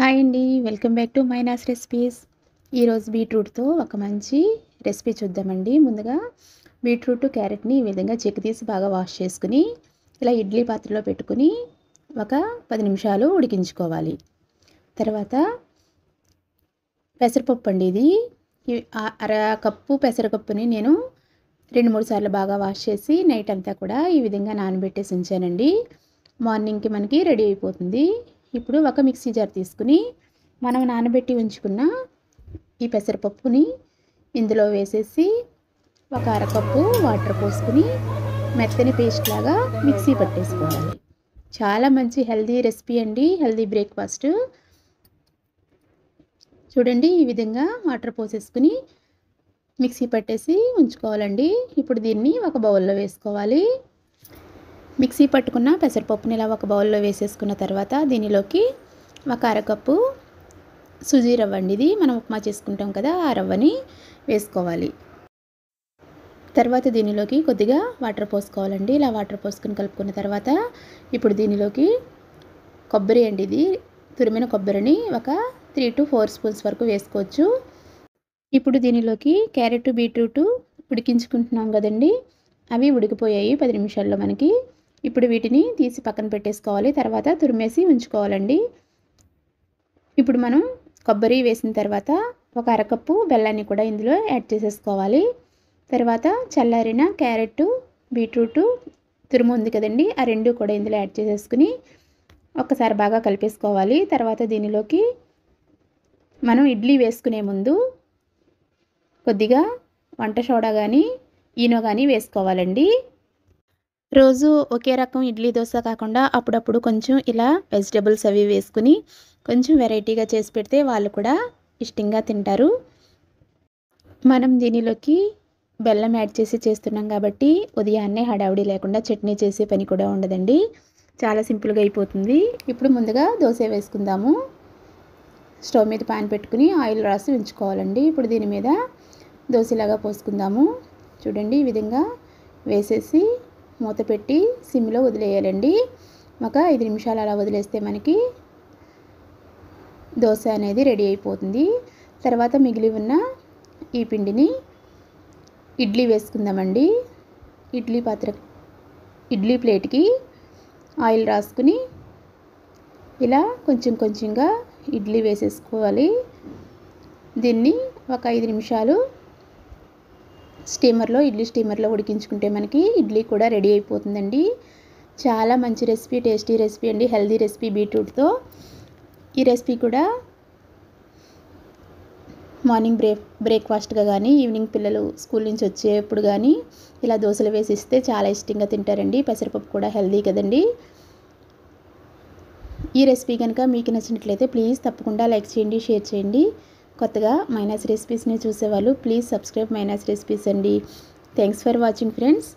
Hi అండి, welcome back to మైనాస్ recipes. ఈరోజు బీట్రూట్తో ఒక మంచి రెసిపీ చూద్దామండి. ముందుగా బీట్రూట్ క్యారెట్ని ఈ విధంగా చెక్కు తీసి బాగా వాష్ చేసుకుని ఇలా ఇడ్లీ పాత్రలో పెట్టుకుని ఒక 10 నిమిషాలు ఉడికించుకోవాలి. తర్వాత పెసరపప్పు అండి, ఇది అర కప్పు పెసరపప్పుని నేను 2-3 సార్లు బాగా వాష్ చేసి నైట్ అంతా కూడా ఈ విధంగా నానబెట్టేసి ఉంచానండి. మార్నింగ్కి మనకి రెడీ అయిపోతుంది. ఇప్పుడు ఒక మిక్సీ జార్ తీసుకుని మనం నానబెట్టి ఉంచుకున్న ఈ పెసరపప్పుని ఇందులో వేసేసి ఒక అరకప్పు వాటర్ పోసుకుని మెత్తని పేస్ట్ లాగా మిక్సీ పట్టేసుకోవాలి. చాలా మంచి హెల్దీ రెసిపీ అండి, హెల్దీ బ్రేక్ఫాస్ట్. చూడండి, ఈ విధంగా వాటర్ పోసేసుకుని మిక్సీ పట్టేసి ఉంచుకోవాలండి. ఇప్పుడు దీన్ని ఒక బౌల్లో వేసుకోవాలి. మిక్సీ పట్టుకున్న పెసరపప్పుని ఇలా ఒక బౌల్లో వేసేసుకున్న తర్వాత దీనిలోకి ఒక అరకప్పు సుజీ రవ్వ అండి, ఇది మనం ఉప్మా చేసుకుంటాం కదా, ఆ రవ్వని వేసుకోవాలి. తర్వాత దీనిలోకి కొద్దిగా వాటర్ పోసుకోవాలండి. ఇలా వాటర్ పోసుకుని కలుపుకున్న తర్వాత ఇప్పుడు దీనిలోకి కొబ్బరి అండి, ఇది తురిమిన కొబ్బరిని ఒక 3 to 4 స్పూన్స్ వరకు వేసుకోవచ్చు. ఇప్పుడు దీనిలోకి క్యారెట్ బీట్రూట్ ఉడికించుకుంటున్నాం కదండి, అవి ఉడికిపోయాయి 10 నిమిషాల్లో మనకి. ఇప్పుడు వీటిని తీసి పక్కన పెట్టేసుకోవాలి. తర్వాత తురిమేసి ఉంచుకోవాలండి. ఇప్పుడు మనం కొబ్బరి వేసిన తర్వాత ఒక అరకప్పు బెల్లాన్ని కూడా ఇందులో యాడ్ చేసేసుకోవాలి. తర్వాత చల్లారిన క్యారెట్ బీట్రూట్ తురుము ఉంది కదండి, ఆ రెండు కూడా ఇందులో యాడ్ చేసేసుకుని ఒక్కసారి బాగా కలిపేసుకోవాలి. తర్వాత దీనిలోకి మనం ఇడ్లీ వేసుకునే ముందు కొద్దిగా వంట సోడా కానీ ఈనో కానీ వేసుకోవాలండి. రోజు ఒకే రకం ఇడ్లీ దోశ కాకుండా అప్పుడప్పుడు కొంచెం ఇలా వెజిటబుల్స్ అవి వేసుకుని కొంచెం వెరైటీగా చేసి పెడితే వాళ్ళు కూడా ఇష్టంగా తింటారు. మనం దీనిలోకి బెల్లం యాడ్ చేసి చేస్తున్నాం కాబట్టి ఉదయాన్నే హడావుడి లేకుండా చట్నీ చేసే పని కూడా ఉండదండి, చాలా సింపుల్గా అయిపోతుంది. ఇప్పుడు ముందుగా దోశ వేసుకుందాము. స్టవ్ మీద పాన్ పెట్టుకుని ఆయిల్ రాసి ఉంచుకోవాలండి. ఇప్పుడు దీని మీద దోశలాగా పోసుకుందాము. చూడండి, ఈ విధంగా వేసేసి మూత పెట్టి సిమ్లో వదిలేయాలండి. ఒక 5 నిమిషాలు అలా వదిలేస్తే మనకి దోశ అనేది రెడీ అయిపోతుంది. తర్వాత మిగిలి ఉన్న ఈ పిండిని ఇడ్లీ వేసుకుందామండి. ఇడ్లీ ప్లేట్కి ఆయిల్ రాసుకుని ఇలా కొంచెం కొంచెంగా ఇడ్లీ వేసేసుకోవాలి. దీన్ని ఒక 5 నిమిషాలు ఇడ్లీ స్టీమర్లో ఉడికించుకుంటే మనకి ఇడ్లీ కూడా రెడీ అయిపోతుందండి. చాలా మంచి రెసిపీ, టేస్టీ రెసిపీ అండి, హెల్దీ రెసిపీ బీట్రూట్తో. ఈ రెసిపీ కూడా మార్నింగ్ బ్రేక్ఫాస్ట్గా కానీ ఈవినింగ్ పిల్లలు స్కూల్ నుంచి వచ్చేప్పుడు కానీ ఇలా దోశలు వేసి ఇస్తే చాలా ఇష్టంగా తింటారండి. పెసరపప్పు కూడా హెల్దీ కదండి. ఈ రెసిపీ కనుక మీకు నచ్చినట్లయితే ప్లీజ్ తప్పకుండా లైక్ చేయండి, షేర్ చేయండి. కొత్తగా మైనాస్ రెసిపీస్ని చూసేవాళ్ళు ప్లీజ్ సబ్స్క్రైబ్ మైనాస్ రెసిపీస్ అండి. Thanks for watching friends.